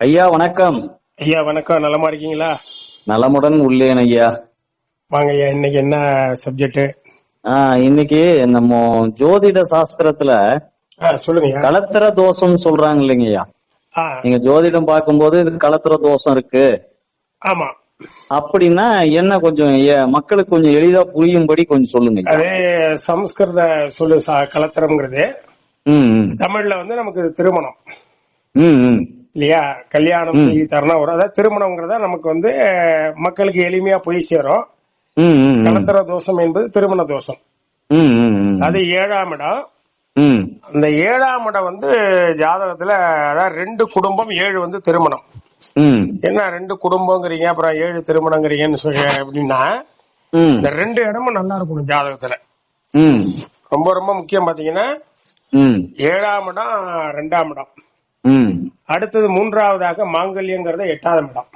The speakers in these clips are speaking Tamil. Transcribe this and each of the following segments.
ஐயா வணக்கம். ஐயா வணக்கம். நலமா இருக்கீங்களா? நலமுடன் உள்ளேன் ஐயா. வாங்க ஐயா, இன்னைக்கு என்ன சப்ஜெக்ட்? இன்னைக்கு நம்ம ஜோதிட சாஸ்திரத்துல சொல்லுங்க. களத்திர தோஷம் சொல்றாங்க இல்லைங்க ஐயா. நீங்க ஜோதிடம் பார்க்கும்போது இது களத்திர தோஷம் இருக்கு. ஆமா. அப்படின்னா என்ன, கொஞ்சம் மக்களுக்கு கொஞ்சம் எளிதா புரியும்படி கொஞ்சம் சொல்லுங்க. அதே சமஸ்கிருத சொல்லு களத்திரம்ங்கிறது. தமிழ்ல வந்து நமக்கு திருமணம் இல்லையா? கல்யாணம் செய்து தரணும். அதாவது திருமணம்ங்கிறத நமக்கு வந்து மக்களுக்கு எளிமையா போய் சேரும். களத்திர தோஷம் என்பது திருமண தோஷம். அது 7ஆம் இடம். அந்த 7ஆம் இடம் வந்து ஜாதகத்துல அதாவது 2 குடும்பம் 7 வந்து திருமணம். என்ன 2 குடும்பங்கிறீங்க அப்புறம் 7 திருமணங்கிறீங்கன்னு சொல்ல அப்படின்னா, இந்த 2 இடமும் நல்லா இருக்கணும் ஜாதகத்துல. ரொம்ப ரொம்ப முக்கியம். பாத்தீங்கன்னா 7ஆம் இடம் 2ஆம் இடம், அடுத்தது 3வதாக மாங்கல்யங்கிறத 8ஆம் இடம்.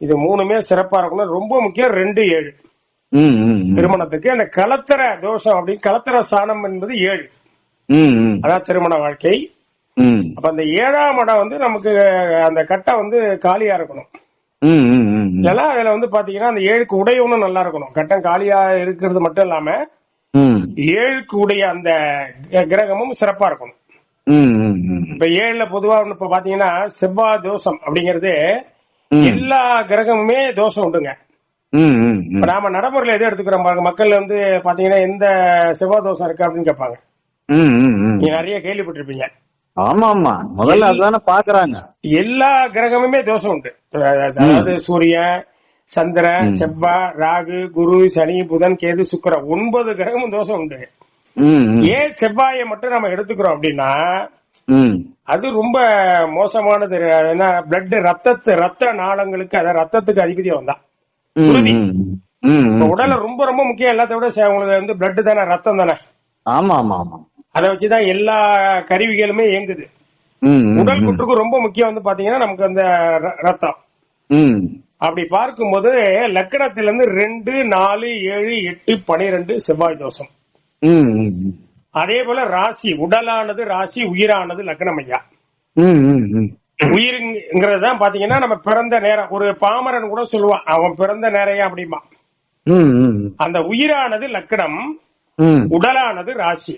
இது 3மே சிறப்பா இருக்கணும். ரொம்ப முக்கியம் 2 7 திருமணத்துக்கு. அந்த களத்திர தோஷம் அப்படின்னு களத்திர ஸ்தானம் என்பது 7, அதான் திருமண வாழ்க்கை. அப்ப அந்த 7ஆம் இடம் வந்து நமக்கு அந்த கட்டம் வந்து காலியா இருக்கணும். இல்லைன்னா அதுல வந்து பாத்தீங்கன்னா அந்த 7க்கு உடையவனும் நல்லா இருக்கணும். கட்டம் காலியா இருக்கிறது மட்டும் இல்லாம 7க்கு உடைய அந்த கிரகமும் சிறப்பா இருக்கணும். இப்ப 7ல பொதுவா இப்ப பாத்தீங்கன்னா செவ்வாய் தோஷம் அப்படிங்கறது எல்லா கிரகமுமே தோஷம் உண்டுங்க. இப்ப நாம நடைமுறையில எதை எடுத்துக்கிறோம் பாருங்க. மக்கள் வந்து பாத்தீங்கன்னா எந்த செவ்வாய் தோஷம் இருக்கு அப்படின்னு கேட்பாங்க. நீங்க நிறைய கேள்விப்பட்டிருப்பீங்க. ஆமா ஆமா, முதல்ல அதுதானே பாக்குறாங்க. எல்லா கிரகமுமே தோஷம் உண்டு. அதாவது சூரியன், சந்திரன், செவ்வாய், ராகு, குரு, சனி, புதன், கேது, சுக்கிரன் 9 கிரகமும் தோஷம் உண்டு. ஏன் செவ்வாயை மட்டும் நம்ம எடுத்துக்கிறோம் அப்படின்னா அது ரொம்ப மோசமானது. ஏன்னா பிளட் ரத்த நாளங்களுக்கு, அதாவது ரத்தத்துக்கு அதிபதி வந்தான் குருதி. உடல்ல ரொம்ப ரொம்ப முக்கியம். எல்லாத்த விட உங்களுக்கு வந்து பிளட் தானே, ரத்தம் தானே. ஆமா ஆமா ஆமா, அதை வச்சுதான் எல்லா கருவிகளுமே இயங்குது. உடல் குற்றுக்கு ரொம்ப முக்கியம் வந்து பாத்தீங்கன்னா நமக்கு அந்த ரத்தம். அப்படி பார்க்கும்போது லக்கணத்திலிருந்து 2 4 7 8 12 செவ்வாய் தோஷம். அதே போல ராசி, உடலானது ராசி, உயிரானது லக்னம் ஐயா. உயிருங்கிறதுதான் பாத்தீங்கன்னா நம்ம பிறந்த நேரம். ஒரு பாமரன் கூட சொல்லுவான் அவன் பிறந்த நேரையா அப்படிமா. அந்த உயிரானது லக்னம், உடலானது ராசி.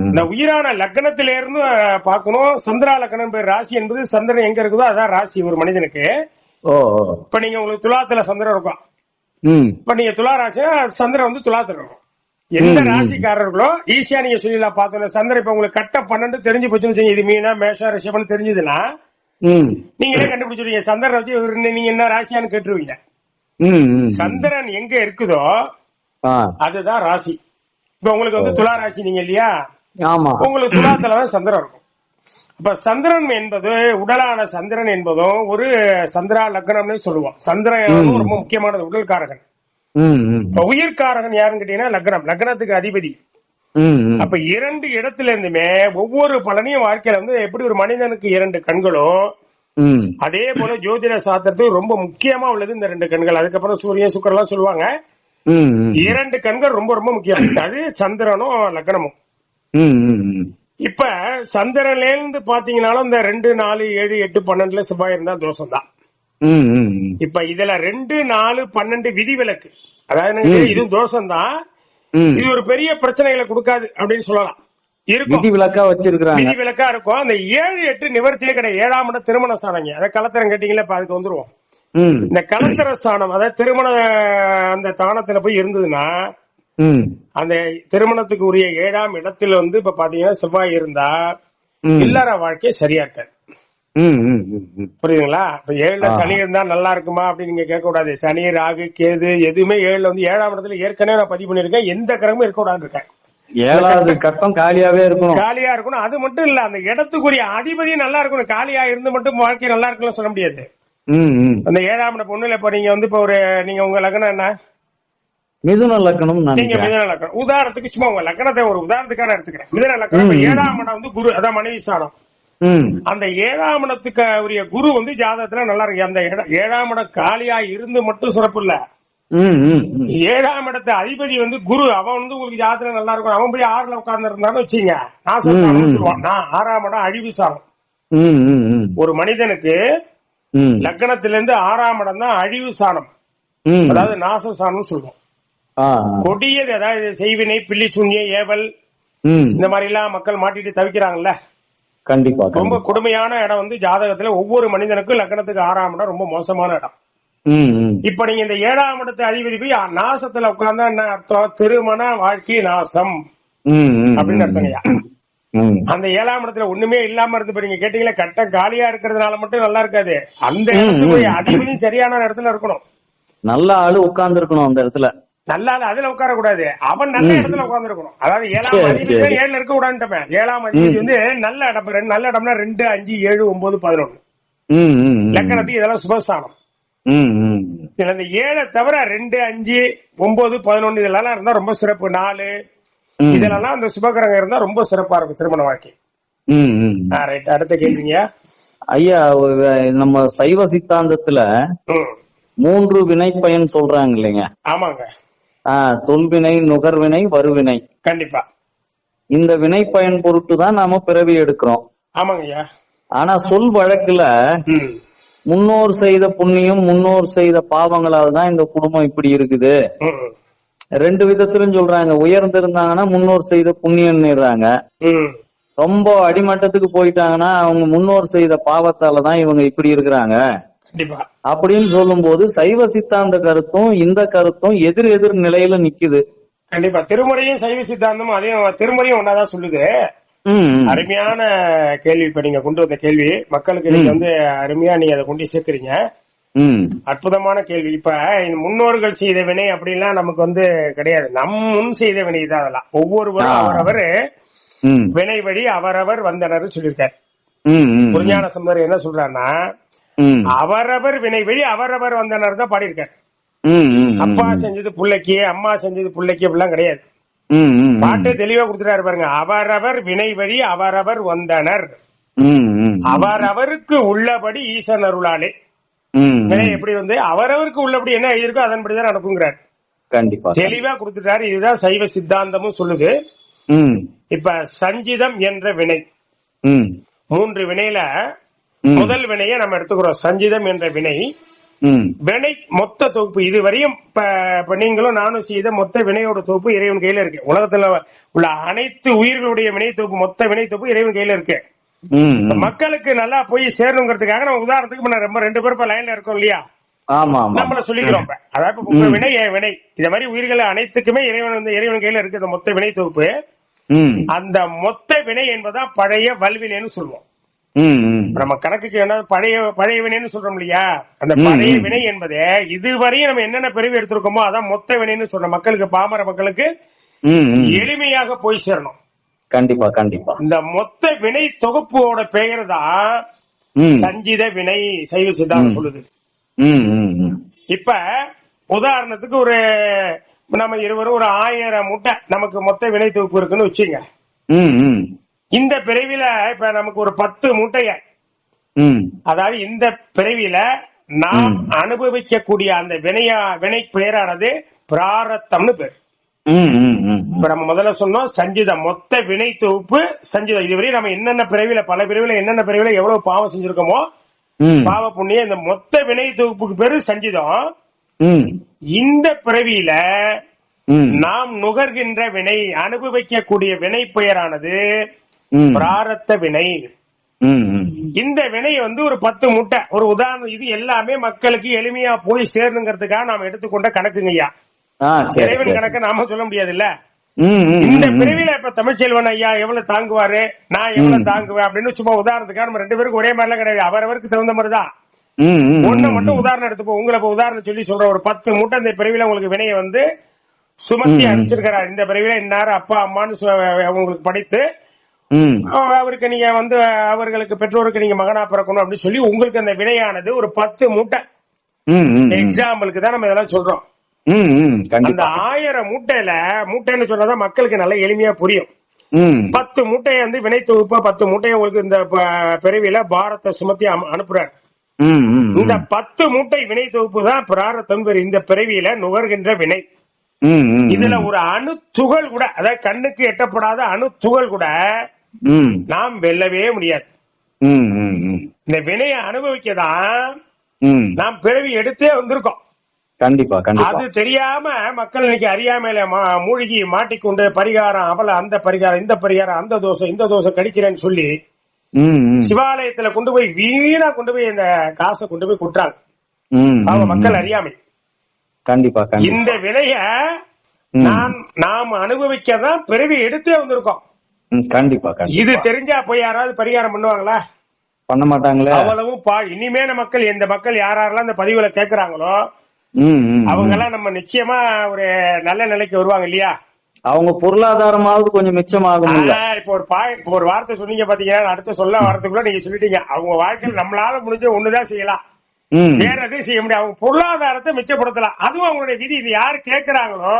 இந்த உயிரான லக்னத்தில இருந்து பாக்கணும். சந்திரா லக்னம் ராசி என்பது சந்திரன் எங்க இருக்குதோ அதான் ராசி ஒரு மனிதனுக்கு. இப்ப நீங்க உங்களுக்கு துலாத்துல சந்திரன் இருக்கும். இப்ப நீங்க துலா ராசினா சந்திரன் வந்து துலாத்துல இருக்கும். எந்த ராசிக்காரர்களோ ஈஸியா நீங்க சொல்லலாம். பார்த்தோம் சந்திரன் இப்ப உங்களுக்கு கட்ட 12 தெரிஞ்சு போச்சுன்னு, இது மீனா மேஷா ரிஷபம் தெரிஞ்சதுன்னா நீங்களே கண்டுபிடிச்சிருவீங்க. சந்திரன் வச்சு நீங்க என்ன ராசியான்னு கேட்டுருவீங்க. சந்திரன் எங்க இருக்குதோ அதுதான் ராசி. இப்ப உங்களுக்கு வந்து துலா ராசி நீங்க இல்லையா, உங்களுக்கு துலாத்துலதான் சந்திரன் இருக்கும். அப்ப சந்திரன் என்பது உடலான சந்திரன் என்பதும் ஒரு சந்திரா லக்னம்னு சொல்லுவோம். சந்திரன் ரொம்ப முக்கியமானது, உடல்காரகன். உயிர்காரகன் யாருன்னு கேட்டீங்கன்னா லக்னம், லக்னத்துக்கு அதிபதி. அப்ப 2 இடத்துல இருந்துமே ஒவ்வொரு பலனையும் வாழ்க்கையில வந்து எப்படி ஒரு மனிதனுக்கு 2 கண்களோ அதே போல ஜோதிட சாஸ்திரத்துக்கு ரொம்ப முக்கியமா உள்ளது இந்த 2 கண்கள். அதுக்கப்புறம் சூரியன் சுக்கிரன் சொல்லுவாங்க. 2 கண்கள் ரொம்ப ரொம்ப முக்கியம். அது சந்திரனும் லக்னமும். இப்ப சந்திரன்ல இருந்து பாத்தீங்கன்னாலும் இந்த 2 4 7 8 12 செவ்வாய் இருந்தா தோஷம் தான். இப்ப இதுல 2 4 12 விதிவிலக்கு. அதாவது இது தோஷம் தான். இது ஒரு பெரிய பிரச்சனைகளை கொடுக்காது அப்படின்னு சொல்லலாம். இருக்கும் விதிவிலக்கா வச்சிருக்காங்க, விதிவிலக்கா இருக்கும். அந்த 7 8 நிவர்த்தியே கிடையாது. 7ஆம் இடம் திருமண ஸ்தானம். அதை களத்திரம் கேட்டீங்களா, இப்ப அதுக்கு வந்துருவோம். இந்த களத்திர ஸ்தானம் அதாவது திருமண அந்த ஸ்தானத்துல போய் இருந்ததுன்னா அந்த திருமணத்துக்கு உரிய 7ஆம் இடத்துல வந்து இப்ப பாத்தீங்கன்னா செவ்வாய் இருந்தா இல்லற வாழ்க்கை சரியா இருக்காது. புரியுதுங்களா? இப்ப 7ல சனி இருந்தா நல்லா இருக்குமா அப்படின்னு நீங்க கேட்க கூடாது. சனி, ராகு, கேது எதுவுமே 7ல வந்து 7ஆம் இடத்துல ஏற்கனவே நான் பதிவு பண்ணிருக்கேன். எந்த கிரகமும் இருக்க கூடாது இருக்கேன். 7வது கட்டம் காலியாவே இருக்கணும், காலியா இருக்கணும். அது மட்டும் இல்ல, அந்த இடத்துக்குரிய அதிபதியும் நல்லா இருக்கணும். காலியா இருந்து மட்டும் வாழ்க்கை நல்லா இருக்குன்னு சொல்ல முடியாது. அந்த 7ஆம் இடம் பொண்ணுல இப்ப நீங்க வந்து இப்ப ஒரு நீங்க உங்க லக்னம் என்ன, மிதுன லக்னம். நீங்க மிதுன லக்னம். உதாரணத்துக்கு சும்மா உங்க லக்னத்தை ஒரு உதாரணத்துக்கான எடுத்துக்கிறேன். மிதுன லக்னம் 7ஆம் இடம் வந்து குரு, அதான் மனைவி ஸ்தானம். அந்த 7ஆம் இடத்துக்கு உரிய குரு வந்து ஜாதகத்துல நல்லா இருக்கு. அந்த 7ஆம் இடம் காலியா இருந்து மட்டும் சிறப்பு இல்ல. 7ஆம் இடத்து அதிபதி வந்து குரு, அவன் வந்து உங்களுக்கு ஜாதகத்துல நல்லா இருக்கும். அவன் போய் 6ல உட்கார்ந்து இருந்தான்னு வச்சுங்க, நான் 6ஆம் இடம் அழிவு சாரம். ஒரு மனிதனுக்கு லக்னத்திலிருந்து 6ஆம் இடம் தான் அழிவு சாணம், அதாவது நாச சாணம் சொல்லுவோம். கொடியது, அதாவது செய்வினை, பில்லி சூன்யம், ஏவல், இந்த மாதிரி எல்லாம் மக்கள் மாட்டிட்டு தவிக்கிறாங்கல்ல. கண்டிப்பா. ரொம்ப கொடுமையான இடம் வந்து ஜாதகத்துல ஒவ்வொரு மனிதனுக்கும் லக்னத்துக்கு 6ஆம் இடம் ரொம்ப மோசமான இடம். இப்ப நீங்க இந்த 7ஆம் இடத்து அதிபதி போய் நாசத்துல உட்கார்ந்தா என்ன அர்த்தம்? திருமண வாழ்க்கை நாசம் அப்படின்னு அர்த்தங்கய்யா. அந்த 7ஆம் இடத்துல ஒண்ணுமே இல்லாம இருந்து நீங்க கேட்டீங்களா, கட்டம் காலியா இருக்கிறதுனால மட்டும் நல்லா இருக்காது. அந்த இடத்துல அதிபதியும் சரியான இடத்துல இருக்கணும். நல்ல ஆளு உட்கார்ந்து இருக்கணும் அந்த இடத்துல. நல்ல ஆளு அதுல உட்கார கூடாது, அவன் நல்ல இடத்துல உட்கார்ந்து இருக்கணும். அதாவது 7ஆம் அதிபதி 7ல இருக்க கூடாது. 7ஆம் அதிபதி வந்து நல்ல இடம். நல்ல இடம்னா 2, 5, 7, 9, 11 லக்கணத்துக்கு இதெல்லாம் சுபஸ்தானம். இதுல இந்த 7 தவிர 2, 5, 9, 11 இதெல்லாம் இருந்தா ரொம்ப சிறப்பு. 4 இதெல்லாம் அந்த சுபகிரகம் இருந்தா ரொம்ப சிறப்பா இருக்கும் திருமண வாழ்க்கை. ரைட், அடுத்த கேள்விங்க ஐயா. நம்ம சைவ சித்தாந்தத்துல 3 வினை பயன் சொல்றாங்க இல்லைங்க? ஆமாங்க. தொல்வினை, நுகர்வினை, வருவினை. கண்டிப்பா. இந்த வினை பயன் பொருட்டு தான் நாம பிறவி எடுக்கிறோம். ஆமாங்கய்யா. ஆனா சொல் வழக்குல முன்னோர் செய்த புண்ணியம், முன்னோர் செய்த பாவங்களால் தான் இந்த குடும்பம் இப்படி இருக்குது. 2 விதத்திலும் சொல்றாங்க. உயர்ந்திருந்தாங்கன்னா முன்னோர் செய்த புண்ணியம்னுறாங்க. ரொம்ப அடிமட்டத்துக்கு போயிட்டாங்கன்னா அவங்க முன்னோர் செய்த பாவத்தாலதான் இவங்க இப்படி இருக்கிறாங்க அப்படின்னு சொல்லும் போது சைவ சித்தாந்த கருத்தும் இந்த கருத்தும் எதிர் நிலையில நிக்குது. கண்டிப்பா. திருமுறையும் சைவ சித்தாந்தமும் அதே திருமுறையும் ஒன்னாதான் சொல்லுது. அருமையான கேள்வி. இப்ப நீங்க கொண்டு வந்த கேள்வி மக்களுக்கு நீங்க வந்து அருமையா நீங்க அதை கொண்டு சேர்க்கிறீங்க. அற்புதமான கேள்வி. இப்ப முன்னோர்கள் செய்த வினை அப்படின்லாம் நமக்கு வந்து கிடையாது. நம் முன் செய்த வினை தான் அதெல்லாம். ஒவ்வொருவரும் அவரவர் வினை வழி அவரவர் வந்தனர் சொல்லியிருக்காரு. குருஞான சம்பந்தர் என்ன சொல்றாருன்னா, அவரவர் வினை வழி அவரவர் வந்தனர் தான் பாடியிருக்காரு. அப்பா செஞ்சது புள்ளைக்கு, அம்மா செஞ்சது புள்ளைக்கு அப்படிலாம் கிடையாது. பாட்டு தெளிவா கொடுத்துட்டாரு பாருங்க. அவரவர் வினை வழி அவரவர் வந்தனர், அவரவருக்கு உள்ளபடி ஈசன் அருளாலே. எப்படி வந்து அவரவருக்கு உள்ளபடி என்ன இருக்கோ அதன்படிதான் நடக்குங்கிறார். கண்டிப்பா தெளிவா கொடுத்துட்டாரு. இதுதான் சைவ சித்தாந்தமும் சொல்லுது. இப்ப சஞ்சிதம் என்ற வினை, 3 வினையில முதல் வினையை நம்ம எடுத்துக்கிறோம். சஞ்சிதம் என்ற வினை, வினை மொத்த தொகுப்பு. இதுவரையும் இப்ப நீங்களும் நானும் செய்த மொத்த வினையோட தொகுப்பு இறைவன் கையில இருக்கு. உலகத்துல உள்ள அனைத்து உயிர்களுடைய வினை தொகுப்பு, மொத்த வினை தொகுப்பு இறைவன் கையில இருக்கு. மக்களுக்கு நல்லா போய் சேரணுங்கிறதுக்காக நம்ம உதாரணத்துக்கு நம்ம 2 பேரும் லைன்ல இருக்கோம் இல்லையா, நம்மள சொல்லிக்கிறோம். அதாவது உங்க வினை என் வினை, இந்த மாதிரி உயிர்கள் அனைத்துக்குமே இறைவன் வந்து இறைவன் கையில இருக்கு அந்த மொத்த வினை தொகுப்பு. அந்த மொத்த வினை என்பதா பழைய வல்வினைன்னு சொல்லுவோம். நம்ம கணக்குக்கு என்ன பழைய வினைன்னு சொல்றோம் இல்லையா, அந்த பழைய வினை என்பது இதுவரையும் நம்ம என்னென்ன பிரிவு எடுத்திருக்கோமோ அதான் மொத்த வினைன்னு சொல்றோம். மக்களுக்கு, பாமர மக்களுக்கு எளிமையாக போய் சேரணும். கண்டிப்பா கண்டிப்பா. இந்த மொத்த வினை தொகுப்போட பெயர் தான் சஞ்சித வினை சைவ சித்தாந்தம் சொல்லுது. இப்ப உதாரணத்துக்கு ஒரு நம்ம இருவரும் ஒரு 1000 மூட்டை நமக்கு மொத்த வினை தொகுப்பு இருக்குன்னு வச்சுங்க. இந்த பிறவில இப்ப நமக்கு ஒரு 10 மூட்டைய, அதாவது இந்த பிறவில நாம் அனுபவிக்கக்கூடிய அந்த வினை பெயரானது பிராரத்தம்னு பேர். இப்ப நம்ம முதல்ல சொன்னோம் சஞ்சிதம், மொத்த வினை தொகுப்பு சஞ்சிதம். இதுவரை நம்ம என்னென்ன பிறவில, பல பிறவில என்னென்ன பிறவில எவ்வளவு பாவம் செஞ்சிருக்கோமோ பாவ புண்ணிய, இந்த மொத்த வினை தொகுப்புக்கு பேரு சஞ்சிதம். இந்த பிறவியில நாம் நுகர்கின்ற வினை, அனுபவிக்கக்கூடிய வினை பெயரானது பிராரத்த வினை. இந்த வினை வந்து ஒரு 10 மூட்டை. ஒரு உதாரணம், இது எல்லாமே மக்களுக்கு எளிமையா போய் சேரணுங்கிறதுக்காக நாம எடுத்துக்கொண்ட கணக்குங்கய்யா. இறைவன் கணக்க நாம சொல்ல முடியாது இல்ல. இந்த பிரிவில இப்ப தமிழ்ச்செல்வன் ஐயா எவ்வளவு தாங்குவாரு, நான் எவ்வளவு தாங்குவேன் அப்படின்னு சும்மா உதாரணத்துக்காக நம்ம 2 பேருக்கு ஒரே மாதிரிலாம் கிடையாது, அவரவருக்கு தகுந்த மாதிரிதான். ஒண்ணு மட்டும் உதாரணம் எடுத்துப்போம். உங்களை உதாரணம் சொல்லி சொல்ற ஒரு 10 மூட்டை இந்த பிரிவில உங்களுக்கு வினையை வந்து சுமத்தி அனுப்பிச்சிருக்கிறார். இந்த பிரிவில இன்னாரு அப்பா அம்மான்னு உங்களுக்கு படித்து அவருக்கு நீங்க வந்து அவர்களுக்கு பெற்றோருக்கு நீங்க மகனா பிறக்கணும் அப்படின்னு சொல்லி உங்களுக்கு அந்த வினையானது ஒரு 10 மூட்டை. எக்ஸாம்பிளுக்கு தான் நம்ம இதெல்லாம் சொல்றோம். அந்த 1000 மூட்டைன்னு சொன்னதான் மக்களுக்கு நல்ல எளிமையா புரியும். 10 மூட்டையை வந்து வினை தொகுப்பா 10 மூட்டையை உங்களுக்கு இந்த பிறவில பாரத்தை சுமத்தி அனுப்புறாரு. இந்த 10 மூட்டை வினை தொகுப்பு தான் பிராரத்தம். இந்த பிறவியில நுகர்கின்ற வினை. இதுல ஒரு அணு துகள் கூட, அதாவது கண்ணுக்கு எட்டப்படாத அணு துகள் கூட நாம் வெல்லவே முடியாது. இந்த வினையை அனுபவிக்கதான் நாம் பிறவி எடுத்தே வந்திருக்கோம். கண்டிப்பா கண்டிப்பா. அது தெரியாம மக்கள் இன்னைக்கு அறியாமையில மூழ்கி மாட்டிக்கொண்டு பரிகாரம் அவல அந்த பரிகாரம் இந்த பரிகாரம் அந்த தோசை இந்த தோசை கடிக்கிறேன்னு சொல்லி சிவாலயத்துல கொண்டு போய் வீணா கொண்டு போய் இந்த காசை கொண்டு போய் கொடுத்தாங்க. அவங்க மக்கள் அறியாமை. கண்டிப்பா. இந்த விலைய நாம் அனுபவிக்கதான் பிறவி எடுத்தே வந்திருக்கோம். கண்டிப்பா. இது தெரிஞ்சா போய் யாராவது பரிகாரம் பண்ணுவாங்களா? பண்ண மாட்டாங்களே. அவ்வளவும் இனிமேல மக்கள் எந்த மக்கள் யாரெல்லாம் இந்த பதிவுல கேக்குறாங்களோ அவங்க எல்லாம் நம்ம நிச்சயமா ஒரு நல்ல நிலைக்கு வருவாங்க இல்லையா? அவங்க பொருளாதாரமாவது கொஞ்சம் மிச்சமாகும். இப்ப ஒரு வார்த்தை சொன்னீங்க பாத்தீங்கன்னா, அடுத்த சொல்ல வார்த்தைக்குள்ள நீங்க சொல்லிட்டீங்க. அவங்க வாழ்க்கையில் நம்மளால முடிஞ்ச ஒண்ணுதான் செய்யலாம், வேற எதையும் செய்ய முடியாது. அவங்க பொருளாதாரத்தை மிச்சப்படுத்தலாம். அதுவும் அவங்களுடைய விதி. இது யாரு கேக்குறாங்களோ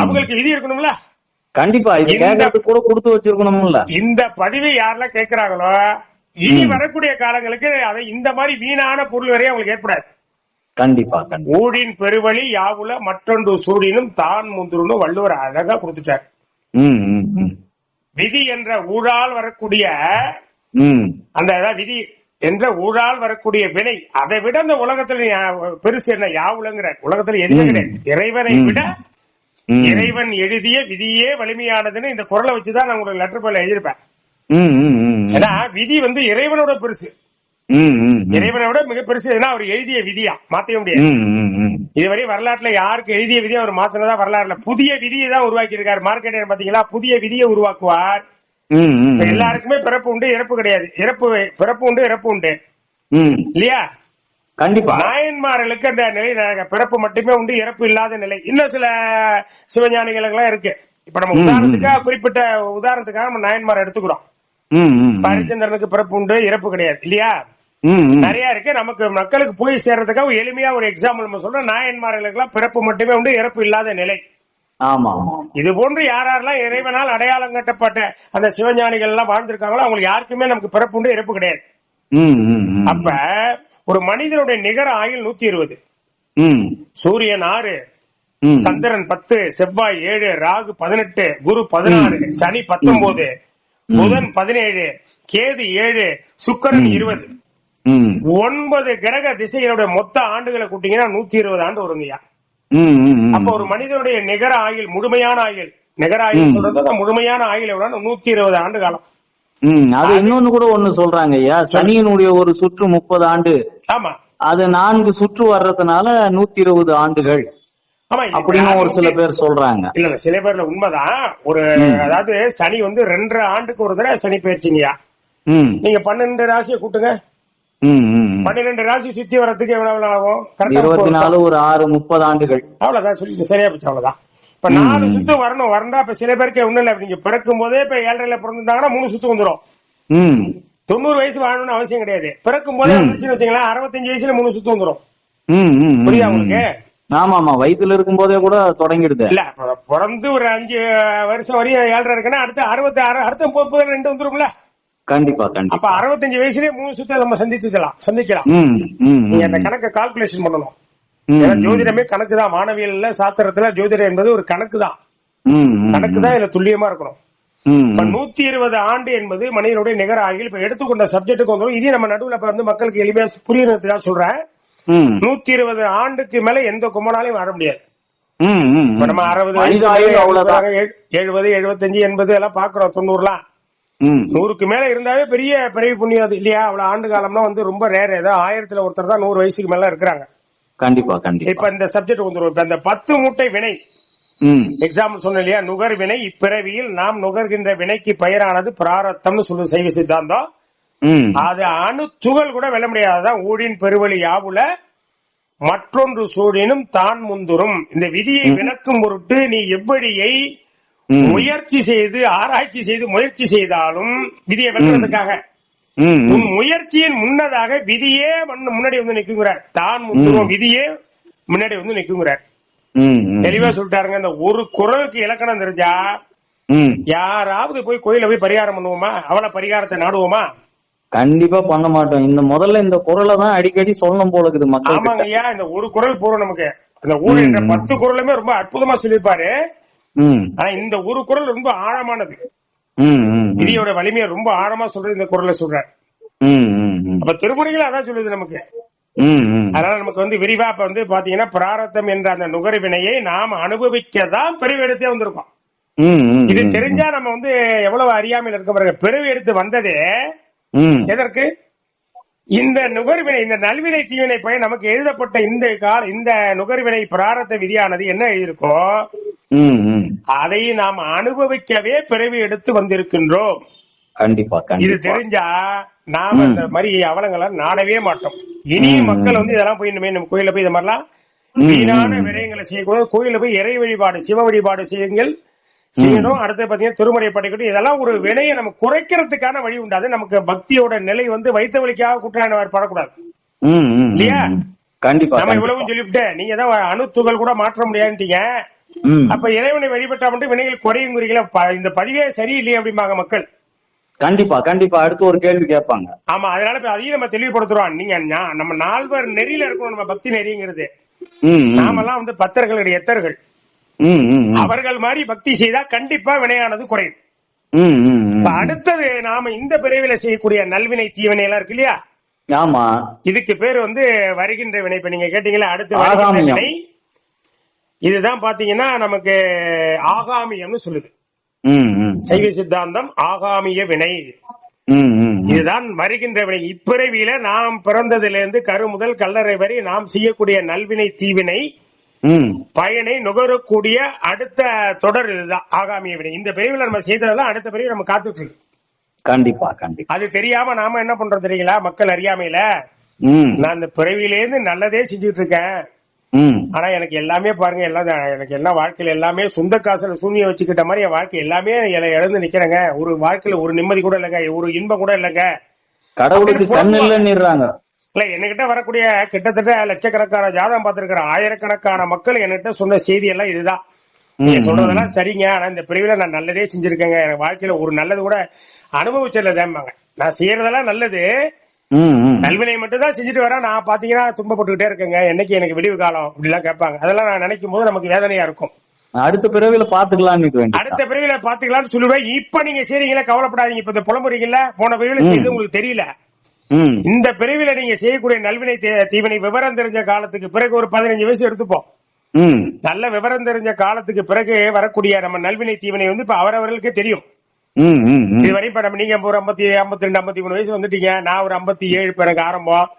அவங்களுக்கு விதி இருக்கணும்ல. கண்டிப்பா. கூட கொடுத்து வச்சிருக்கணும்ல. இந்த பதிவை யாரெல்லாம் கேக்குறாங்களோ இனி வரக்கூடிய காலங்களுக்கு அதை இந்த மாதிரி வீணான பொருள் வரையும் அவங்களுக்கு ஏற்படாது. கண்டிப்பா. ஊழின் பெருவழி யாவுல மற்றொன்று சூடினும் தான் முந்துருன்னு வள்ளுவர் அழகா கொடுத்துட்டார். விதி என்ற ஊழால் வரக்கூடிய அந்த விதி என்ற ஊழால் வரக்கூடிய வினை, அதை விட இந்த உலகத்துல பெருசு என்ன? யாவுலங்கிற உலகத்துல எதுவுமே கிடையாது. இறைவனை விட இறைவன் எழுதிய விதியே வலிமையானதுன்னு இந்த குரலை வச்சுதான் நான் உங்களுக்கு லெட்டர் பேர்ல எழுதியிருப்பேன். ஏன்னா விதி வந்து இறைவனோட பெருசு, இறைவனை விட மிக பெருசு. அவர் எழுதிய விதியா மாத்தவே முடியாது. இதுவரை வரலாற்றுல யாருக்கு எழுதிய விதியை அவர் மாத்தினதா வரலாறுல. புதிய விதியை தான் உருவாக்கி இருக்காரு. மார்க்கெட் பாத்தீங்களா, புதிய விதியை உருவாக்குவார். எல்லாருக்குமே பிறப்பு உண்டு இறப்பு கிடையாது. பிறப்பு உண்டு இறப்பு உண்டு இல்லையா? கண்டிப்பா. நாயன்மார்களுக்கு அந்த நிலை பிறப்பு மட்டுமே உண்டு, இறப்பு இல்லாத நிலை. இன்னும் சில சிவஞானிகள் எல்லாம் இருக்கு. இப்ப நம்ம உதாரணத்துக்காக குறிப்பிட்ட உதாரணத்துக்காக நம்ம நாயன்மாரை எடுத்துக்கிறோம். ஹரிச்சந்திரனுக்கு பிறப்பு உண்டு இறப்பு கிடையாது இல்லையா? நிறைய இருக்கு. நமக்கு மக்களுக்கு போய் சேர்றதுக்காக எளிமையா ஒரு எக்ஸாம்பிள் நம்ம சொல்றோம். நாயன்மார்களுக்கு எல்லாம் பிறப்பு மட்டுமே உண்டு, இறப்பு இல்லாத நிலை. இது போன்று யாரெல்லாம் இறைவனால் அடையாளம் கட்டப்பட்ட அந்த சிவஞானிகள் எல்லாம் வாழ்ந்திருக்காங்களோ அவங்களுக்கு யாருக்குமே நமக்கு பிறப்பு உண்டு இறப்பு கிடையாது. அப்ப ஒரு மனிதனுடைய நிகர ஆயுள் 120. சூரியன் 6, சந்திரன் 10, செவ்வாய் 7, ராகு 18, குரு 16, சனி 19, புதன் 17, கேது 7, சுக்கிரன் 20. 9 கிரக திசைகளுடைய மொத்த ஆண்டுகளை கூட்டிங்கன்னா 120 ஆண்டு வருங்கய்யா. அப்ப ஒரு மனிதனுடைய நிகர ஆயுள், முழுமையான ஆயுள், நிகர ஆயுள் சொல்றது முழுமையான ஆயுள் எவ்வளவு? 120 ஆண்டு காலம். அது இன்னொன்னு கூட ஒண்ணு சொல்றாங்க ஐயா, சனியினுடைய ஒரு சுற்று 30 ஆண்டு. ஆமா, அது 4 சுற்று வர்றதுனால 120 ஆண்டுகள் அப்படின்னு ஒரு சில பேர் சொல்றாங்க. இல்ல சில பேர்ல உண்மைதான். ஒரு அதாவது சனி வந்து 2.5 ஆண்டுக்கு ஒரு தடவை சனி பயிற்சிங்கய்யா. நீங்க 12 ராசியை கூட்டுங்க. 12 ராசி சுத்தி வரதுக்கு எவ்வளவு ஆகும்? 24 ஒரு 6 30 ஆண்டுகள். அவ்வளவுதான் சொல்லிட்டு சரியா போச்சு. அவ்வளவுதான். இப்ப 4 சுத்து வரணும். வரண்டா இப்ப சில பேருக்கு ஒண்ணு இல்ல. நீங்க பிறக்கும் போதே இப்ப 7.5 பிறந்திருந்தாங்கன்னா 3 சுத்து வந்துடும். 90 வயசு வாழணும்னு அவசியம் கிடையாது. பிறக்கும் போதே வந்துச்சுன்னு வச்சுங்களேன், 65 வயசுல 3 சுத்து வந்துடும். புரியுதா உங்களுக்கு? ஆமா, வயிற்றுல இருக்கும் போதே கூட தொடங்கிடுது. இல்ல பிறந்து ஒரு 5 வருஷம் வரையும் 7.5 இருக்குன்னா அடுத்து 66, அடுத்த 30 2 வந்துரும்ல. கண்டிப்பா. அப்ப 65 வயசுலயே 3 சுத்த நம்ம சந்திக்கலாம். நீங்க அந்த கணக்கை கால்குலேஷன் பண்ணணும். ஜோதிடமே கணக்கு தான். வானவியல்ல சாஸ்திரத்துல ஜோதிடம் என்பது ஒரு கணக்கு தான். கணக்கு தான் இதுல துல்லியமா இருக்கணும். இப்ப 120 ஆண்டு என்பது மனிதனுடைய நிகர ஆயுள். இப்ப எடுத்துக்கொண்ட சப்ஜெக்டுக்கு வந்துடும். இதே நம்ம நடுவுல வந்து மக்களுக்கு எளிமையா புரியறதுக்காக சொல்றேன். 120 ஆண்டுக்கு மேல எந்த கும்பனாலையும் வர முடியாது. இப்ப நம்ம 60 70 75 80 எல்லாம் பாக்குறோம். 90லாம் 100க்கு மேல இருந்தாவே பெரிய பிறவி புண்ணியம் இல்லையா? அவ்வளவு ஆண்டு காலம்னா வந்து ரொம்ப ரேர். ஏதோ 1000ல ஒருத்தர் தான் 100 வயசுக்கு மேல இருக்கிறாங்க. கண்டிப்பா. இப்ப இந்த சப்ஜெக்ட் வந்துடும். இப்ப இந்த 10 மூட்டை வினை எக்ஸாம்பிள் சொன்ன இல்லையா? நுகர் வினை. இப்பிறவியில் நாம் நுகர்கின்ற வினைக்கு பெயரானது பிராரத்தம்னு சொல்லுது சைவ சித்தாந்தம். அது அணு துகள் கூட வெல்ல முடியாததான். ஊழின் பெருவழி யாவுல மற்றொன்று சூழினும் தான் முந்துரும். இந்த விதியை விளக்கும் பொருட்டு நீ எவ்வழியை முயற்சி செய்து ஆராய்ச்சி செய்து முயற்சி செய்தாலும் விதியை வெல்றதுக்காக உன் முயற்சியின் முன்னதாக விதியே முன்னாடி வந்து நிக்குங்கிறார். தான் முந்துரும் விதியே முன்னாடி வந்து நிக்குங்கிறார். தெளிவா சொல்லிட்டாருங்க. இந்த ஒரு குறளுக்கு இலக்கணம் தெரிஞ்சா யாராவது போய் கோயில போய் பரிகாரம் பண்ணுவோமா? அவளை பரிகாரத்தை நாடுவோமா? கண்டிப்பா பண்ண மாட்டோம். இந்த முதல்ல இந்த குறளை தான் அடிக்கடி சொல்லணும் போல இருக்குது மக்கள். ஆமாங்க ஐயா, இந்த ஒரு குறள் போறோம் நமக்கு. அந்த ஊழல் 10 குறளுமே ரொம்ப அற்புதமா சொல்லிருப்பாரு. ஆனா இந்த ஒரு குறள் ரொம்ப ஆழமானது. விதியோட வலிமையை ரொம்ப ஆழமா சொல்றது இந்த குறளை சொல்ற. அப்ப திருமுறைகள் அதான் சொல்லுது நமக்கு. அதனால நமக்கு வந்து விரிவா இப்ப வந்து பாத்தீங்கன்னா பிராரத்தம் என்ற அந்த நுகர் வினையை நாம் அனுபவிக்கதான் பிறவி எடுத்தே வந்திருக்கோம். இது தெரிஞ்சா நம்ம வந்து எவ்வளவு அறியாமையில் இருக்க பாருங்க. பிறவி எடுத்து வந்ததே எதற்கு? இந்த நுகர்வினை, இந்த நல்வினை தீவினை பயன் நமக்கு எழுதப்பட்ட இந்த நுகர்வினை பிராரத்த விதியானது என்ன எழுதியிருக்கோ அதை நாம் அனுபவிக்கவே பிறவி எடுத்து வந்திருக்கின்றோம். கண்டிப்பா. இது தெரிஞ்சா நாம இந்த மாதிரி அவலங்களை நாடவே மாட்டோம். இனி மக்கள் வந்து இதெல்லாம் போய் நம்ம கோயில போய் இந்த மாதிரிலாம் வீணான விரயங்களை செய்யக்கூடாது. கோயில போய் இறை வழிபாடு, சிவ வழிபாடு செய்யணும். அடுத்து பாத்தீங்கன்னா திருமுறை படிக்கட்டும். இதெல்லாம் ஒரு வினையை நம்ம குறைக்கிறதுக்கான வழி உண்டாது. நமக்கு பக்தியோட நிலை வந்து வைத்த வழிக்காக குற்றம் படக்கூடாது இல்லையா? கண்டிப்பா. நம்ம இவ்வளவு சொல்லிவிட்டு நீங்க தான் அணுத்துகள் கூட மாற்ற முடியாதுட்டீங்க. அப்ப இறைவனை வழிபட்டா மட்டும் வினைகள் குறையுங்கிறீங்களா? இந்த பதிவே சரியில்லையே அப்படிம்பாங்க மக்கள். கண்டிப்பா கண்டிப்பா. அடுத்து ஒரு கேள்வி கேட்பாங்க. ஆமா, அதனால அதையும் நம்ம தெளிவுபடுத்துறோம். நீங்க நம்ம 4 நெறியில இருக்கணும். நம்ம பக்தி நெறிங்கிறது நாமெல்லாம் வந்து பக்தர்களுடைய எத்தர்கள். அவர்கள் மாதிரி பக்தி செய்தா கண்டிப்பா வினையானது குறையும். அடுத்தது நாம இந்த பிறவில செய்யக்கூடிய நல்வினை தீவினை எல்லாம் இருக்கு இல்லையா? ஆமா. இதுக்கு பேர் வந்து வருகின்ற வினை. இப்ப நீங்க கேட்டீங்களா, அடுத்து வருகின்ற வினை. இதுதான் பாத்தீங்கன்னா நமக்கு ஆகாமியம்னு சொல்லுது சைவ சித்தாந்தம். ஆகாமிய வினை இதுதான் வருகின்ற வினை. இப்பிறவியில நாம் பிறந்ததிலிருந்து கரு முதல் கல்லறை வரை நாம் செய்யக்கூடிய நல்வினை தீவினை பயனை நுகரக்கூடிய அடுத்த தொடர் இதுதான் ஆகாமிய வினை. இந்த பிரிவில் நம்ம செய்ததெல்லாம் அடுத்த பிரிவு நம்ம காத்துட்டு இருக்கு. கண்டிப்பா கண்டிப்பா. அது தெரியாம நாம என்ன பண்றோம் தெரியுங்களா? மக்கள் அறியாமையில நான் இந்த பிறவியிலேருந்து நல்லதே செஞ்சுட்டு இருக்கேன். ஆனா எனக்கு எல்லாமே பாருங்க, எனக்கு எல்லாம் வாழ்க்கையில எல்லாமே சொந்த காசுல சூன்யம் வச்சுக்கிட்ட மாதிரி என் வாழ்க்கை எல்லாமே இழந்து நிக்கிறேங்க. ஒரு வாழ்க்கையில ஒரு நிம்மதி கூட இல்லைங்க, ஒரு இன்பம் கூட இல்லைங்க. கடவுளுக்கு கண்ணு இல்லைன்னுறாங்க. இல்ல, என்கிட்ட வரக்கூடிய கிட்டத்தட்ட லட்சக்கணக்கான ஜாதகம் பார்த்திருக்கிற ஆயிரக்கணக்கான மக்கள் என்கிட்ட சொன்ன செய்தி எல்லாம் இதுதான். நீங்க சொல்றதெல்லாம் சரிங்க, ஆனா இந்த பிரிவுல நான் நல்லதே செஞ்சிருக்கேங்க, எனக்கு வாழ்க்கையில ஒரு நல்லது கூட அனுபவிச்சதுதாம்பாங்க. நான் செய்யறதெல்லாம் நல்லது, நல்வினை மட்டும் தான் செஞ்சுட்டு வரேன், நான் பாத்தீங்கன்னா துன்பப்பட்டுக்கிட்டே இருக்கேங்க, என்னைக்கு எனக்கு விடிவு காலம் இப்படி எல்லாம் கேட்பாங்க. அதெல்லாம் நான் நினைக்கும் போது நமக்கு வேதனையா இருக்கும். அடுத்த பிறவில பாத்துக்கலாம், அடுத்த பிறவில பாத்துக்கலாம்னு சொல்லுவேன். இப்ப நீங்க செய்றீங்களா, கவலைப்படாதீங்க. இப்ப இந்த புலம்புறீங்கல்ல, போன பிறவில செய்து உங்களுக்கு தெரியல. இந்த பிரிவில நீங்க செய்யக்கூடிய நல்வினை தீவினை விவரம் தெரிஞ்ச காலத்துக்கு பிறகு ஒரு 15 வயசு எடுத்துப்போம். நல்ல விவரம் தெரிஞ்ச காலத்துக்கு பிறகு வரக்கூடிய நம்ம நல்வினை தீவினை வந்து இப்ப அவரவர்களுக்கே தெரியும். இதுவரை இப்ப நம்ம நீங்க ஒரு 52, 53 வயசு வந்துட்டீங்க, நான் ஒரு 57 பிறகு ஆரம்பம்.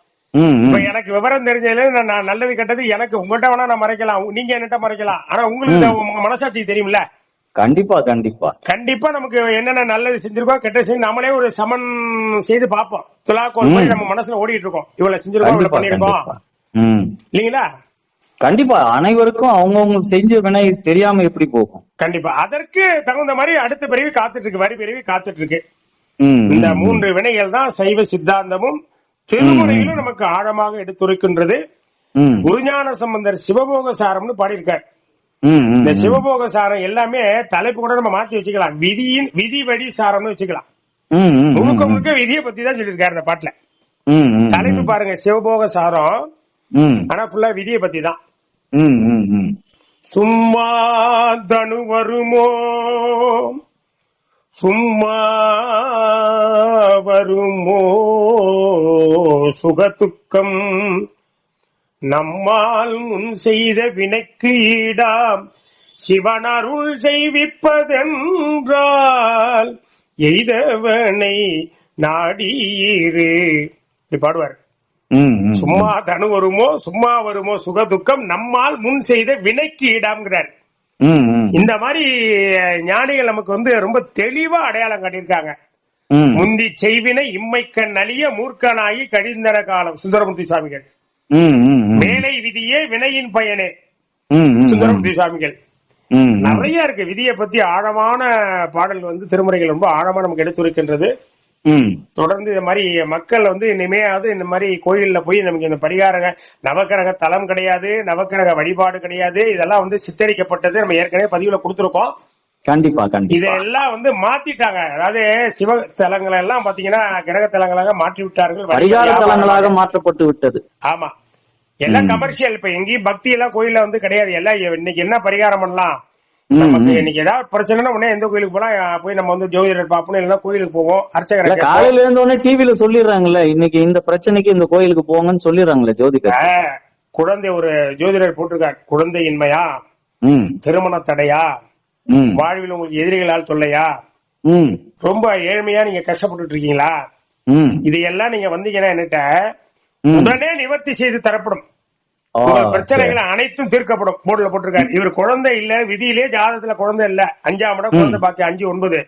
இப்ப எனக்கு விவரம் தெரிஞ்சதுல நான் நல்லது கெட்டது எனக்கு உங்கள்கிட்ட வேணா நான் மறைக்கலாம், நீங்க என்கிட்ட மறைக்கலாம், ஆனா உங்களுக்கு உங்க மனசாட்சி தெரியும்ல. கண்டிப்பா கண்டிப்பா கண்டிப்பா நமக்கு என்னென்ன நல்லது செஞ்சிருக்கோம் கெட்ட செஞ்சு நம்மளே ஒரு சமன் செய்து பார்ப்போம். துலாக்கோல் மாதிரி நம்ம மனசுல ஓடிட்டு இருக்கோம், இவ்வளவு செஞ்சிருக்கோம் இவ்வளவு பண்ணிருக்கோம் இல்லீங்களா? கண்டிப்பா அனைவருக்கும் அவங்கவுங்க செஞ்ச வினை தெரியாம எப்படி போகும்? கண்டிப்பா அதற்கு தகுந்த மாதிரி அடுத்த பிறவி காத்துட்டு இருக்கு, வரி பிறவி காத்துட்டு இருக்கு. இந்த 3 வினைகள் தான் சைவ சித்தாந்தமும் திருமுறையிலும் நமக்கு ஆழமாக எடுத்துரைக்கின்றது. குருஞான சம்பந்தர் சிவபோக சாரம்னு பாடியிருக்கார். இந்த சிவபோக சாரம் எல்லாமே தலைப்பு கூட நம்ம மாத்தி வச்சுக்கலாம், விதி வழி சாரம்னு வச்சுக்கலாம். முழுக்க முழுக்க விதியை பத்தி தான் சொல்லியிருக்காரு இந்த பாட்டுல. தலைப்பு பாருங்க, சிவபோக சாரம், ஆனா ஃபுல்லா விதியை பத்தி தான். சும்மா தனு வருமோ சும்மா வருமோ சுகதுக்கம் நம்மால் முன் செய்த வினைக்கு ஈடாம் சிவனருள் செய்விப்பதென்றால் எய்தவனை நாடீரு பாடுவார். சும்மா தனு வருமோ சும்மா வருமோ சுகதுக்கம் நம்மால் முன் செய்த வினைக்கு ஈடாம்ங்கிறார். இந்த மாதிரி ஞானிகள் நமக்கு வந்து ரொம்ப தெளிவா அடையாளம் காட்டியிருக்காங்க. முந்தி செய்வினை இம்மைக்கண் அழிய மூர்க்கனாகி கழிந்தன காலம் சுந்தரமூர்த்தி சுவாமிகள். மேலை விதியே வினையின் பயனே சுந்தரமூர்த்தி சுவாமிகள். நிறைய இருக்கு விதியை பத்தி ஆழமான பாடல் வந்து திருமுறைகள் ரொம்ப ஆழமா நமக்கு எடுத்துரைக்கின்றது. தொடர்ந்து இந்த மாதிரி மக்கள் வந்து இனிமையாவது இந்த மாதிரி கோயில்ல போய் நமக்கு இந்த பரிகார நவக்கிரக தலம் கிடையாது, நவக்கிரக வழிபாடு கிடையாது, இதெல்லாம் வந்து சித்தரிக்கப்பட்டது. நம்ம ஏற்கனவே பதிவுல கொடுத்திருக்கோம். கண்டிப்பா கண்டிப்பா இதெல்லாம் வந்து மாத்திட்டாங்க. அதாவது சிவ தலங்களை எல்லாம் பாத்தீங்கன்னா கிரக தலங்களாக மாற்றி விட்டார்கள், பரிகார தலங்களாக மாற்றப்பட்டு விட்டது. ஆமா, எல்லாம் கமர்ஷியல். இப்ப எங்கேயும் பக்தி எல்லாம் கோயில்ல வந்து கிடையாது. எல்லாம் இன்னைக்கு என்ன பரிகாரம் பண்ணலாம், நமக்கு இன்னைக்கு ஏதாவது பிரச்சனைனா உடனே எந்த கோயிலுக்கு போலாம், போய் நம்ம வந்து ஜோதிடர் பாப்போம், இல்லைன்னா கோயிலுக்கு போவோம், அர்ச்சகரை காலையில இருந்த உடனே டிவில சொல்லிடுறாங்கல்ல, இன்னைக்கு இந்த பிரச்சனைக்கு இந்த கோயிலுக்கு போங்கன்னு சொல்லிடுறாங்களே ஜோதிடர். குழந்தை ஒரு ஜோதிடர் போட்டிருக்காரு, குழந்தையின்மையா, திருமண தடையா, வாழ்வில் உங்களுக்கு எதிரிகளால் தொல்லையா, ரொம்ப ஏழ்மையா நீங்க கஷ்டப்பட்டு இருக்கீங்களா, இதையெல்லாம் நீங்க வந்தீங்கன்னா என்னட்ட உடனே நிவர்த்தி செய்து தரப்படும், பிரச்சனைகள் அனைத்தும் தீர்க்கப்படும். போர்டுல போட்டிருக்காரு. இவர் குழந்தை இல்ல, விதியிலே ஜாதகத்துல குழந்தை இல்ல, 5ஆம் இடம் குழந்தை பாக்கி 5-9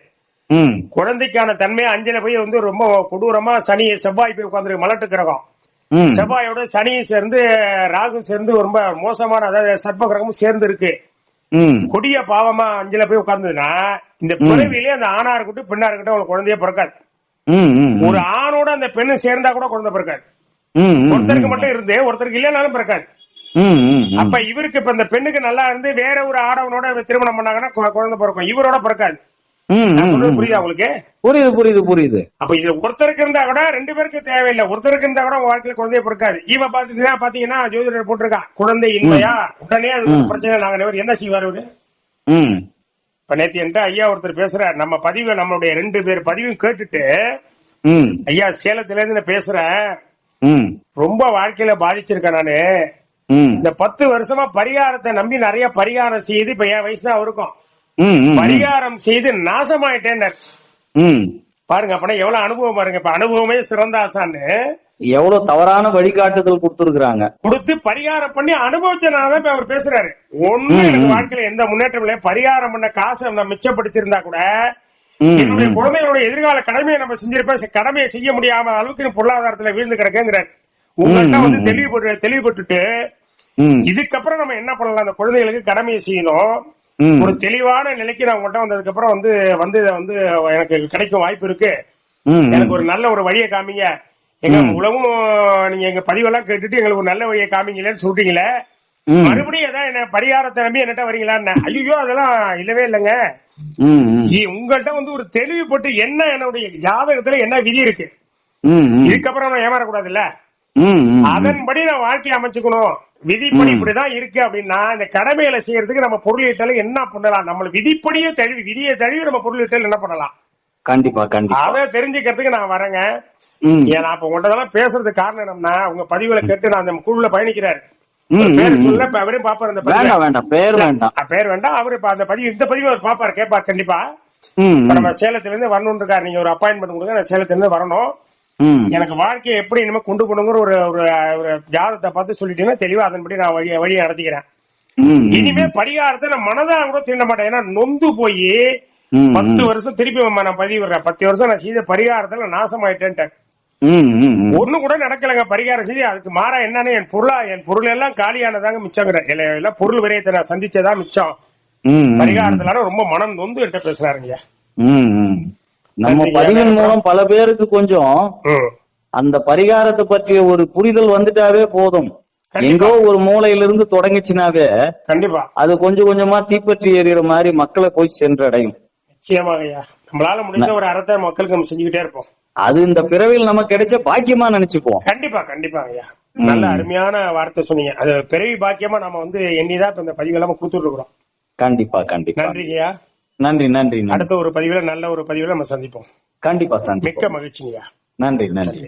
குழந்தைக்கான தன்மை 5ல போய் வந்து ரொம்ப கொடூரமா சனி செவ்வாய் போய் உட்கார்ந்து மலட்டு கிரகம், செவ்வாயோட சனியும் சேர்ந்து ராகு சேர்ந்து ரொம்ப மோசமான, அதாவது சர்ப்ப கிரகமும் சேர்ந்து இருக்கு, கொடிய பாவமா 5ல போய் உட்கார்ந்ததுன்னா இந்த பிறவிலே அந்த ஆணா இருக்கட்டும் பெண்ணா இருக்கட்டும் அவங்களுக்கு குழந்தைய பிறக்காது. ஒரு ஆணோட அந்த பெண்ணு சேர்ந்தா கூட குழந்தை பிறக்காது. ஒருத்தருக்கு மட்டும் இருந்து ஒருத்தருக்கு இல்லைனாலும் பிறக்காது. அப்ப இவருக்கு இப்ப இந்த பெண்ணுக்கு நல்லா இருந்து வேற ஒரு ஆடவனோட திருமணம் பண்ணாங்கன்னா குழந்தை பிறக்கும், இவரோட பிறக்காது. புரியுதா உங்களுக்கு? புரியுது புரியுது புரியுது. அப்ப இது ஒருத்தருக்கு இருந்தா கூட 2 பேருக்கு தேவையில்லை, ஒருத்தருக்கு இருந்தா கூட உங்க வாழ்க்கையில குழந்தைய பிறக்காது. இவ பாத்தீங்கன்னா ஜோதிடர் போட்டிருக்கா குழந்தை இல்லையா, உடனே அது பிரச்சனை. நாங்க என்ன செய்வார் அவரு? இப்ப நேத்து என்கிட்ட ஐயா ஒருத்தர் பேசுறாரு, நம்ம பதிவு நம்மளுடைய 2 பேர் பதிவும் கேட்டுட்டு, ஐயா சேலத்துல இருந்து நான் பேசுறேன், ரொம்ப வாழ்க்கையில பாதிச்சிருக்கேன் நானு, இந்த 10 வருஷமா பரிகாரத்தை நம்பி நிறைய பரிகாரம் செய்து, இப்ப என் வயசு தான் அவருக்கும், பரிகாரம் செய்து நாசமாயிட்டேன் பாருங்க. அப்ப எவ்வளவு அனுபவம் பாருங்க. இப்ப அனுபவமே சிறந்த ஆசான்னு எவ்வளவு தவறான வழிகாட்டுதல் கொடுத்துருக்காங்க, கொடுத்து பரிகாரம் பண்ணி அனுபவிச்சனாதான் அவர் பேசுறாரு. ஒண்ணு எனக்கு வாழ்க்கையில எந்த முன்னேற்றம் இல்ல, பரிகாரம் பண்ண காசை நம்ம மிச்சப்படுத்தி இருந்தா கூட என்னுடைய குழந்தைகளுடைய எதிர்கால கடமையை நம்ம செஞ்சிருப்பேன், கடமையை செய்ய முடியாம அளவுக்கு பொருளாதாரத்துல வீழ்ந்து கிடக்குங்கிறார். உங்கள்கிட்ட வந்து தெளிவுபட்டுட்டு இதுக்கப்புறம் நம்ம என்ன பண்ணலாம், அந்த குழந்தைகளுக்கு கடமையை செய்யணும், ஒரு தெளிவான நிலைக்கு நான் உங்கள்கிட்ட வந்ததுக்கு அப்புறம் வந்து எனக்கு கிடைக்கும் வாய்ப்பு இருக்கு, எனக்கு ஒரு நல்ல ஒரு வழியை காமிங்க, எங்க உலகம் நீங்க எங்க பதிவெல்லாம் கேட்டுட்டு எங்களுக்கு ஒரு நல்ல வழியை காமிங்களேன்னு சொல்றீங்களே, மறுபடியும் ஏதாவது என்ன பரிகாரத்தை நம்பி என்னட்ட வரீங்களான்னு. ஐயோ அதெல்லாம் இல்லவே இல்லைங்க, உங்கள்கிட்ட வந்து ஒரு தெளிவுபட்டு என்னுடைய ஜாதகத்துல என்ன விதி இருக்கு, இதுக்கப்புறம் நான் ஏமாறக்கூடாது இல்ல, அதன்படி நான் வாழ்க்கையை அமைச்சுக்கணும், விதிப்படி இப்படிதான் இருக்கு அப்படின்னா இந்த கடமைகளை செய்யறதுக்கு நம்ம பொருளீட்டல என்ன பண்ணலாம், நம்ம விதியை தழுவி நம்ம பொருளீட்டல் என்ன பண்ணலாம், கண்டிப்பா கண்டிப்பா அதை தெரிஞ்சுக்கிறதுக்கு நான் வரேங்க. ஏன்னா இப்ப உங்கள்கிட்ட பேசுறதுக்கு காரணம் என்னன்னா, உங்க பதிவுகளை கேட்டு நான் அந்த குழுல பயணிக்கிறாரு, பேர் சொல்ல அவரையும் பாப்பாரு, அந்த பேர் வேண்டாம், அவரு அந்த பதிவு இந்த பதிவு அவர் பாப்பாரு, கேட்பாரு கண்டிப்பா. நம்ம சேலத்துல இருந்து வரணும் இருக்காரு, நீங்க ஒரு அப்பாயின்மெண்ட் கொடுங்க, நான் சேலத்துல இருந்து வரணும், எனக்கு வாழ்க்கையை எப்படி இனிமே கொண்டு போகணுங்கிற ஒரு ஜாதகத்தை பார்த்து சொல்லிட்டீங்கன்னா தெளிவா அதன்படி நான் வழியை நடத்திக்கிறேன். இனிமே பரிகாரத்தை நான் மனதாக கூட தீண்ட மாட்டேன், ஏன்னா நொந்து போய் 10 வருஷம் திருப்பி நான் பதிவு விடுறேன், 10 வருஷம் நான் செய்த பரிகாரத்துல நாசமாயிட்டேன், ஒண்ணு கூட நடக்கலங்க பரிகாரம் செய்து, அதுக்கு மாறா என்னன்னு என் பொருள் எல்லாம் காலியானதாங்க மிச்சங்கிற, எல்லாம் பொருள் விரயத்தை நான் சந்திச்சதா மிச்சம், பரிகாரத்தினால ரொம்ப மனம் நொந்து என்கிட்ட பேசுறாருங்க. நம்ம பதிவின் மூலம் பல பேருக்கு கொஞ்சம் அந்த பரிகாரத்தை பற்றிய ஒரு புரிதல் வந்துட்டாவே போதும், எங்கோ ஒரு மூலையிலிருந்து தொடங்கிச்சுனாவே கண்டிப்பா அது கொஞ்சம் கொஞ்சமா தீப்பற்றி எறிகிற மாதிரி மக்களை போய் சென்றடையும். நிச்சயமாக நம்மளால முடிஞ்ச ஒரு அறத்தை மக்களுக்கு நம்ம செஞ்சுக்கிட்டே இருப்போம், அது இந்த பிறவியில் நமக்கு கிடைச்ச பாக்கியமா நினைச்சுப்போம். கண்டிப்பா கண்டிப்பா ஐயா, நல்ல அருமையான வார்த்தை சொன்னீங்க, அது பிறவி பாக்கியமா நம்ம வந்து எண்ணிதான் இப்ப இந்த பதிவு எல்லாம் கொடுத்துட்டு இருக்கிறோம். கண்டிப்பா கண்டிப்பா. நன்றிங்கய்யா. நன்றி நன்றி. அடுத்த ஒரு பதிவுல நல்ல ஒரு பதிவுல நம்ம சந்திப்போம். கண்டிப்பா சந்திப்போம். மிக்க மகிழ்ச்சிங்கய்யா. நன்றி நன்றி.